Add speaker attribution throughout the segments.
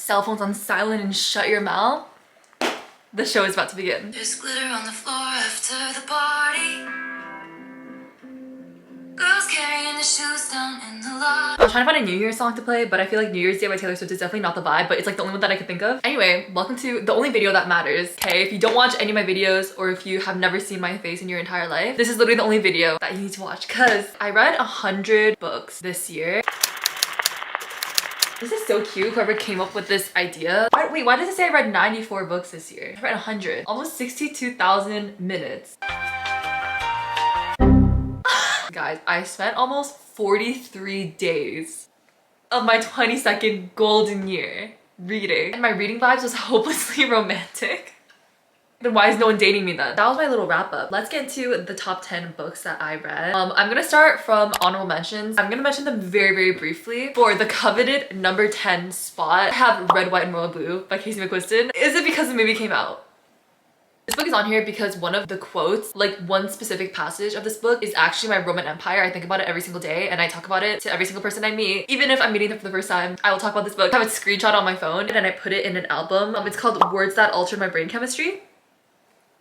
Speaker 1: cell phones on silent and shut your mouth. The show is about to begin.
Speaker 2: There's glitter on the floor after the party. Girls carrying the shoes down in the lot.
Speaker 1: I was trying to find a New Year's song to play, but I feel like New Year's Day by Taylor Swift is definitely not the vibe, but it's like the only one that I could think of. Anyway, welcome to the only video that matters, okay? If you don't watch any of my videos or if you have never seen my face in your entire life, this is literally the only video that you need to watch because I read 100 books this year. This is so cute, whoever came up with this idea. Wait, why does it say I read 94 books this year? I read 100. Almost 62,000 minutes. Guys, I spent almost 43 days of my 22nd golden year reading. And my reading vibes was hopelessly romantic. Then why is no one dating me then? That was my little wrap up. Let's get into the top 10 books that I read. I'm gonna start from honorable mentions. I'm gonna mention them very, very briefly. For the coveted number 10 spot, I have Red, White, and Royal Blue by Casey McQuiston. Is it because the movie came out? This book is on here because one of the quotes, like one specific passage of this book is actually my Roman Empire. I think about it every single day and I talk about it to every single person I meet. Even if I'm meeting them for the first time, I will talk about this book. I have a screenshot on my phone and I put it in an album. It's called Words That Altered My Brain Chemistry.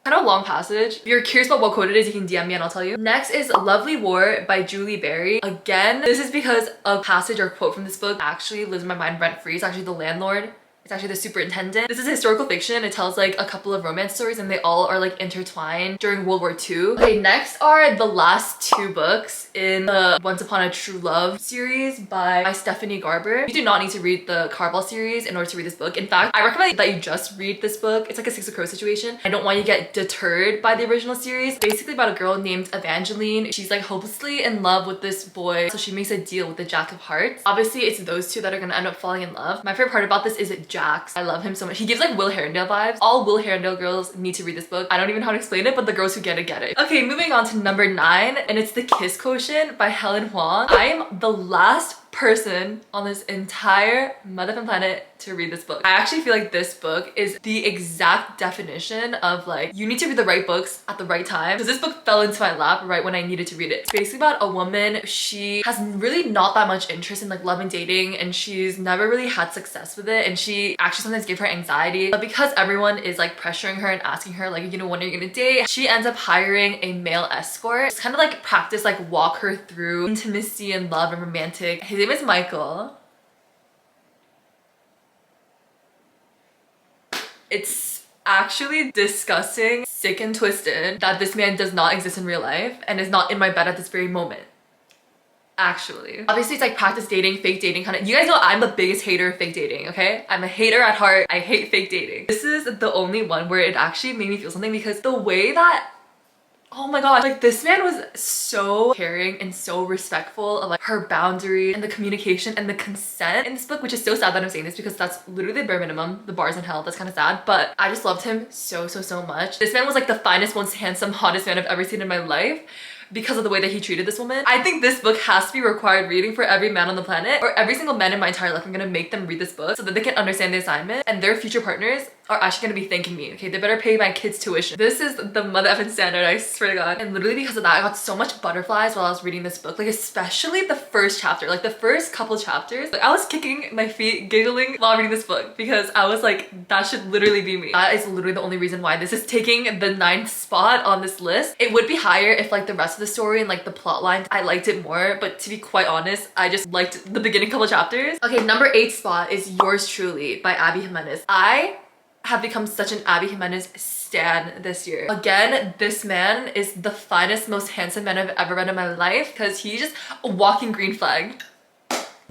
Speaker 1: Kind of a long passage. If you're curious about what quote it is, you can DM me and I'll tell you. Next is Lovely War by Julie Berry. Again, this is because a passage or quote from this book actually lives in my mind rent-free. It's actually the landlord. It's actually the superintendent. This is historical fiction. It tells like a couple of romance stories and they all are like intertwined during World War II. Okay, next are the last two books in the Once Upon a True Love series by Stephanie Garber. You do not need to read the Carval series in order to read this book. In fact, I recommend that you just read this book. It's like a Six of Crows situation. I don't want you to get deterred by the original series. Basically about a girl named Evangeline. She's like hopelessly in love with this boy. So she makes a deal with the Jack of Hearts. Obviously, it's those two that are gonna end up falling in love. My favorite part about this is Jax. I love him so much. He gives like Will Herondale vibes. All Will Herondale girls need to read this book. I don't even know how to explain it, but the girls who get it. Okay, moving on to number 9, and it's The Kiss Quotient by Helen Huang. I'm the last person on this entire motherfucking planet to read this book. I actually feel like this book is the exact definition of like, you need to read the right books at the right time, because this book fell into my lap right when I needed to read it. It's basically about a woman. She has really not that much interest in like love and dating, and she's never really had success with it, and she actually sometimes gives her anxiety. But because everyone is like pressuring her and asking her like, you know, when are you gonna date, she ends up hiring a male escort. It's kind of like practice, like walk her through intimacy and love and romantic. His name is Michael. It's actually disgusting, sick and twisted that this man does not exist in real life and is not in my bed at this very moment. Actually. Obviously, it's like practice dating, fake dating kind of. You guys know I'm the biggest hater of fake dating, okay? I'm a hater at heart. I hate fake dating. This is the only one where it actually made me feel something because the way that, oh my god, like this man was so caring and so respectful of like her boundaries and the communication and the consent in this book, which is so sad that I'm saying this because that's literally the bare minimum. The bar's in hell. That's kind of sad, but I just loved him so much. This man was like the finest, most handsome, hottest man I've ever seen in my life because of the way that he treated this woman. I think this book has to be required reading for every man on the planet, or every single man in my entire life. I'm gonna make them read this book so that they can understand the assignment and their future partners are actually gonna be thanking me, okay? They better pay my kids tuition. This is the mother effing standard, I swear to god. And literally because of that, I got so much butterflies while I was reading this book, like especially the first chapter, like the first couple chapters. Like I was kicking my feet, giggling while reading this book because I was like, that should literally be me. That is literally the only reason why this is taking the 9th spot on this list. It would be higher if like the rest of the story and like the plot lines, I liked it more, but to be quite honest, I just liked the beginning couple chapters. Okay, number 8 spot is Yours Truly by Abby Jimenez. I have become such an Abby Jimenez stan this year. Again, this man is the finest, most handsome man I've ever read in my life because he's just a walking green flag.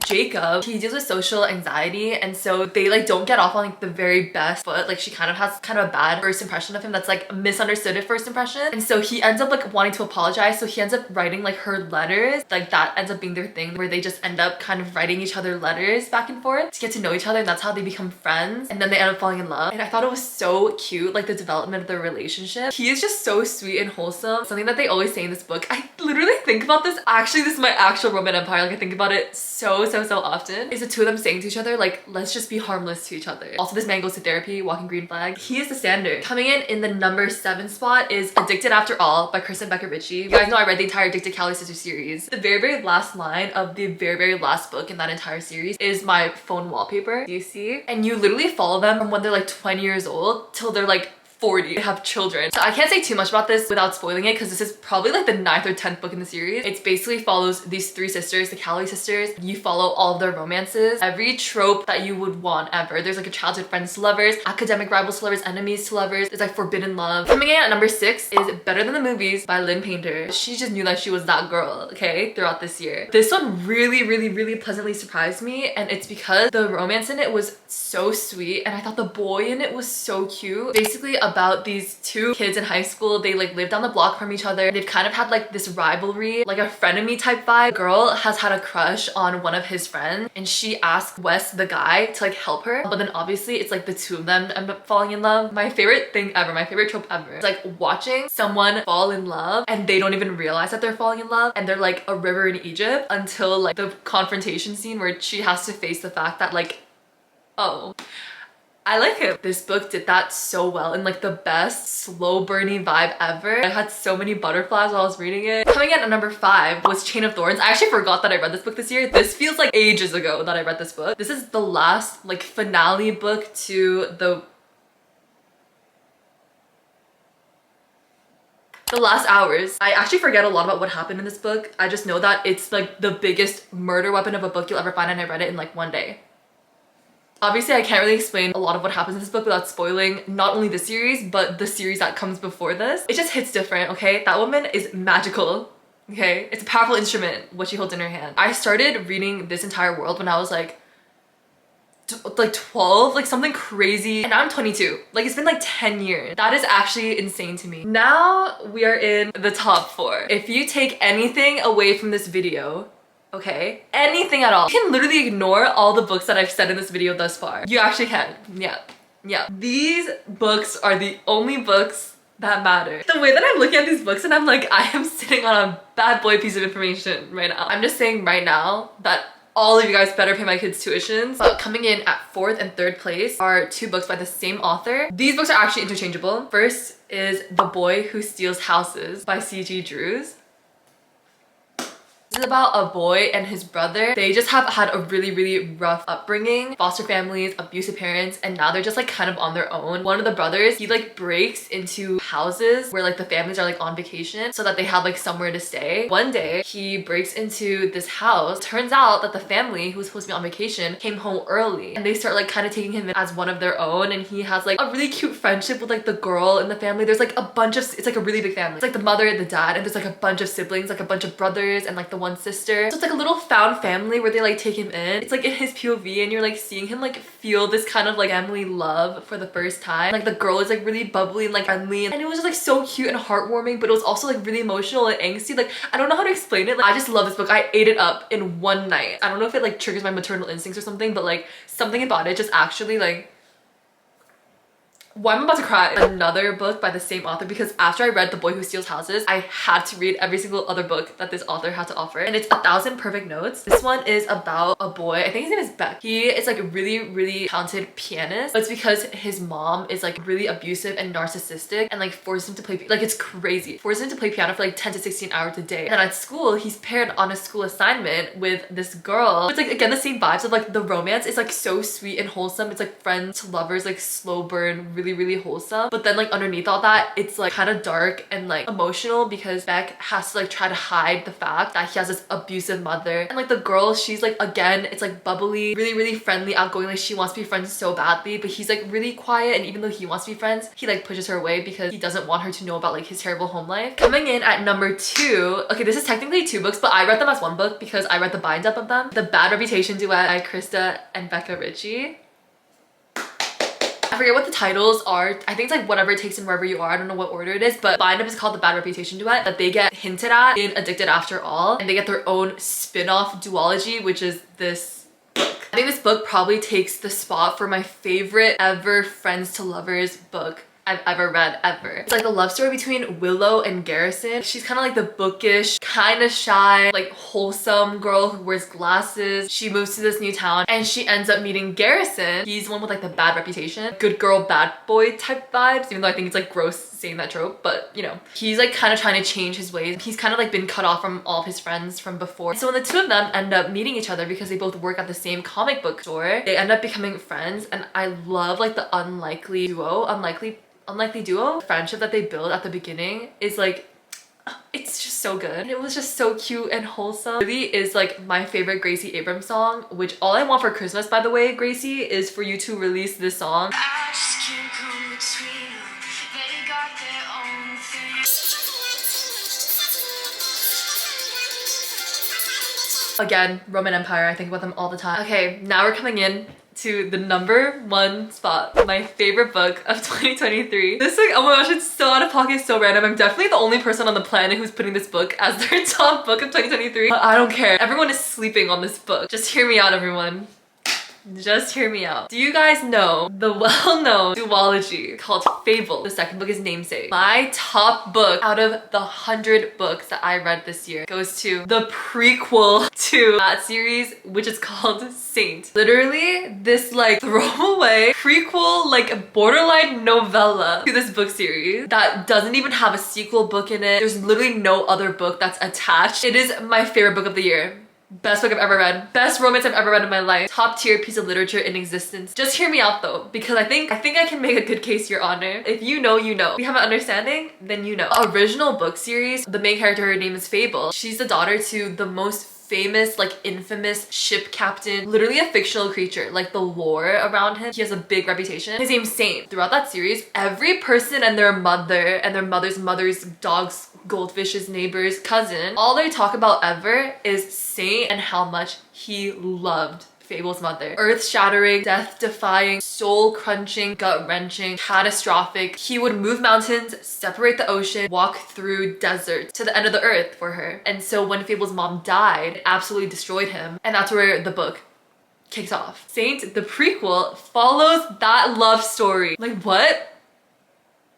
Speaker 1: Jacob, he deals with social anxiety, and so they like don't get off on like the very best foot. Like she kind of has kind of a bad first impression of him that's like misunderstood at first impression, and so he ends up like wanting to apologize. So he ends up writing like her letters. Like that ends up being their thing where they just end up kind of writing each other letters back and forth to get to know each other, and that's how they become friends, and then they end up falling in love. And I thought it was so cute, like the development of their relationship. He is just so sweet and wholesome. Something that they always say in this book, I literally I think about this, actually this is my actual Roman Empire. Like I think about it so often. Is the two of them saying to each other like, let's just be harmless to each other. Also this man goes to therapy, walking green flag. He is the standard. Coming in the number 7 spot is Addicted After All by Kristen Becker Ritchie. You guys know I read the entire Addicted Cali Sister series. The very last line of the very last book in that entire series is my phone wallpaper. Do you see? And you literally follow them from when they're like 20 years old till they're like 40. They have children. So I can't say too much about this without spoiling it because this is probably like the 9th or 10th book in the series. It basically follows these 3 sisters, the Cali sisters. You follow all of their romances. Every trope that you would want ever. There's like a childhood friends to lovers, academic rivals to lovers, enemies to lovers. There's like forbidden love. Coming in at number 6 is Better Than the Movies by Lynn Painter. She just knew that she was that girl, okay, throughout this year. This one really pleasantly surprised me, and it's because the romance in it was so sweet and I thought the boy in it was so cute. Basically about these 2 kids in high school. They like live down the block from each other. They've kind of had like this rivalry, like a frenemy type vibe. Girl has had a crush on one of his friends and she asked Wes, the guy, to like help her, but then obviously it's like the 2 of them end up falling in love. My favorite thing ever, my favorite trope ever, is like watching someone fall in love and they don't even realize that they're falling in love and they're like a river in Egypt until like the confrontation scene where she has to face the fact that like, oh, I like him. This book did that so well in like the best slow burning vibe ever. I had so many butterflies while I was reading it. Coming in at number 5 was Chain of Thorns. I actually forgot that I read this book this year. This feels like ages ago that I read this book. This is the last like finale book to the last hours. I actually forget a lot about what happened in this book. I just know that it's like the biggest murder weapon of a book you'll ever find, and I read it in like one day. Obviously, I can't really explain a lot of what happens in this book without spoiling not only the series, but the series that comes before this. It just hits different, okay? That woman is magical, okay? It's a powerful instrument, what she holds in her hand. I started reading this entire world when I was like 12, like something crazy. And now I'm 22. Like it's been like 10 years. That is actually insane to me. Now we are in the top 4. If you take anything away from this video, okay, anything at all, you can literally ignore all the books that I've said in this video thus far. You actually can. Yeah. These books are the only books that matter. The way that I'm looking at these books and I'm like, I am sitting on a bad boy piece of information right now. I'm just saying right now that all of you guys better pay my kids' tuitions. But coming in at 4th and 3rd place are 2 books by the same author. These books are actually interchangeable. First is The Boy Who Steals Houses by C.G. Drews. This is about a boy and his brother. They just have had a really rough upbringing, foster families, abusive parents, and now they're just like kind of on their own. One of the brothers, he like breaks into houses where like the families are like on vacation so that they have like somewhere to stay. One day he breaks into this house. Turns out that the family who was supposed to be on vacation came home early and they start like kind of taking him in as one of their own, and he has like a really cute friendship with like the girl in the family. There's like a bunch of, it's like a really big family. It's like the mother, the dad, and there's like a bunch of siblings, like a bunch of brothers and like the one sister. So it's like a little found family where they like take him in. It's like in his POV and you're like seeing him like feel this kind of like family love for the first time. Like the girl is like really bubbly and like friendly, and it was just like so cute and heartwarming, but it was also like really emotional and angsty. Like I don't know how to explain it. Like, I just love this book. I ate it up in one night. I don't know if it like triggers my maternal instincts or something, but like something about it just actually like, why am I about to cry? Another book by the same author, because after I read The Boy Who Steals Houses, I had to read every single other book that this author had to offer, and it's 1,000 Perfect Notes. This one is about a boy, I think his name is Beck. He is like a really talented pianist, but it's because his mom is like really abusive and narcissistic and like forces him to play, like it's crazy, forces him to play piano for like 10 to 16 hours a day. And then at school, he's paired on a school assignment with this girl. It's like again the same vibes of like the romance. It's like so sweet and wholesome. It's like friends to lovers, like slow burn, really wholesome. But then like underneath all that, it's like kind of dark and like emotional because Beck has to like try to hide the fact that he has this abusive mother. And like the girl, she's like, again, it's like bubbly, really friendly, outgoing, like she wants to be friends so badly, but he's like really quiet, and even though he wants to be friends, he like pushes her away because he doesn't want her to know about like his terrible home life. Coming in at number 2, okay, this is technically 2 books, but I read them as one book because I read the bind up of them. The Bad Reputation duet by Krista and Becca Ritchie. I forget what the titles are. I think it's like Whatever It Takes and Wherever You Are. I don't know what order it is, but bind up is called The Bad Reputation duet that they get hinted at in Addicted After All, and they get their own spin-off duology, which is this book. I think this book probably takes the spot for my favorite ever friends to lovers book I've ever read ever. It's like the love story between Willow and Garrison. She's kind of like the bookish, kind of shy, like wholesome girl who wears glasses. She moves to this new town and she ends up meeting Garrison. He's the one with like the bad reputation, good girl, bad boy type vibes, even though I think it's like gross saying that trope, but you know. He's like kind of trying to change his ways. He's kind of like been cut off from all of his friends from before. So when the two of them end up meeting each other because they both work at the same comic book store, they end up becoming friends, and I love like the unlikely duo friendship that they build at the beginning is like, it's just so good. And it was just so cute and wholesome. It really is like my favorite Gracie Abrams song, which all I want for Christmas, by the way, Gracie, is for you to release this song.
Speaker 2: I just can't come between them. They got their own thing.
Speaker 1: Again, Roman Empire, I think about them all the time. Okay, now we're coming in to the #1 spot, my favorite book of 2023. This book, oh my gosh, it's so out of pocket, so random. I'm definitely the only person on the planet who's putting this book as their top book of 2023. But I don't care. Everyone is sleeping on this book. Just hear me out, everyone. Just hear me out. Do you guys know the well-known duology called Fable? The second book is Namesake. My top book out of the 100 books that I read this year goes to the prequel to that series, which is called Saint. Literally, this like throwaway prequel, like borderline novella to this book series that doesn't even have a sequel book in it. There's literally no other book that's attached. It is my favorite book of the year. Best book I've ever read. Best romance I've ever read in my life. Top tier piece of literature in existence. Just hear me out though, because I think I can make a good case, Your Honor. If you know, you know. If you have an understanding, then you know. Original book series, the main character, her name is Fable. She's the daughter to the most famous, like infamous ship captain, literally a fictional creature. Like the lore around him, he has a big reputation. His name's Saint. Throughout that series, every person and their mother's mother's dogs, goldfish's neighbor's cousin, all they talk about ever is Saint and how much he loved Fable's mother. Earth-shattering, death-defying, soul-crunching, gut-wrenching, catastrophic. He would move mountains, separate the ocean, walk through deserts to the end of the earth for her. And so when Fable's mom died, it absolutely destroyed him. And that's where the book kicks off. Saint, the prequel, follows that love story. Like, what?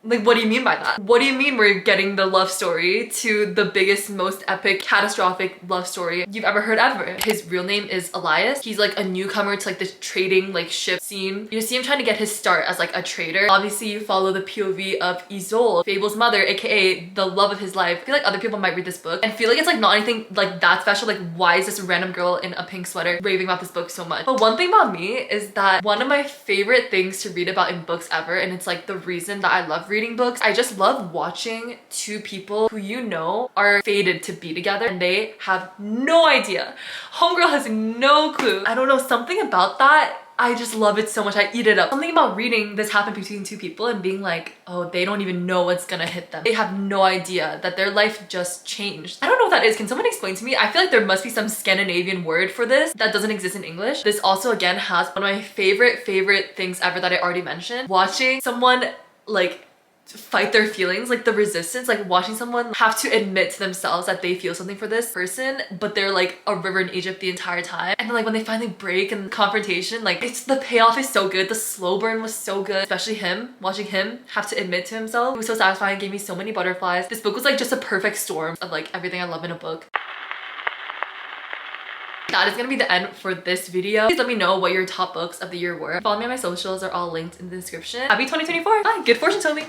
Speaker 1: Like, what do you mean by that? What do you mean we're getting the love story to the biggest, most epic, catastrophic love story you've ever heard ever? His real name is Elias. He's like a newcomer to like this trading like ship scene. You see him trying to get his start as like a trader. Obviously, you follow the POV of Isolde, Fable's mother, aka the love of his life. I feel like other people might read this book and feel like it's like not anything like that special. Like, why is this random girl in a pink sweater raving about this book so much? But one thing about me is that one of my favorite things to read about in books ever, and it's like the reason that I love reading books, I just love watching two people who you know are fated to be together and they have no idea. Homegirl has no clue. I don't know, something about that, I just love it so much. I eat it up. Something about reading this happen between two people and being like, oh, they don't even know what's gonna hit them. They have no idea that their life just changed. I don't know what that is. Can someone explain to me? I feel like there must be some Scandinavian word for this that doesn't exist in English. This also again has one of my favorite things ever that I already mentioned. Watching someone like fight their feelings, like the resistance, like watching someone have to admit to themselves that they feel something for this person, but they're like a river in Egypt the entire time. And then like when they finally break and confrontation, like the payoff is so good. The slow burn was so good, especially him, watching him have to admit to himself. It was so satisfying, gave me so many butterflies. This book was like just a perfect storm of like everything I love in a book. That is gonna be the end for this video. Please let me know what your top books of the year were. Follow me on my socials, are all linked in the description. Happy 2024! Bye! Good fortune, Toby!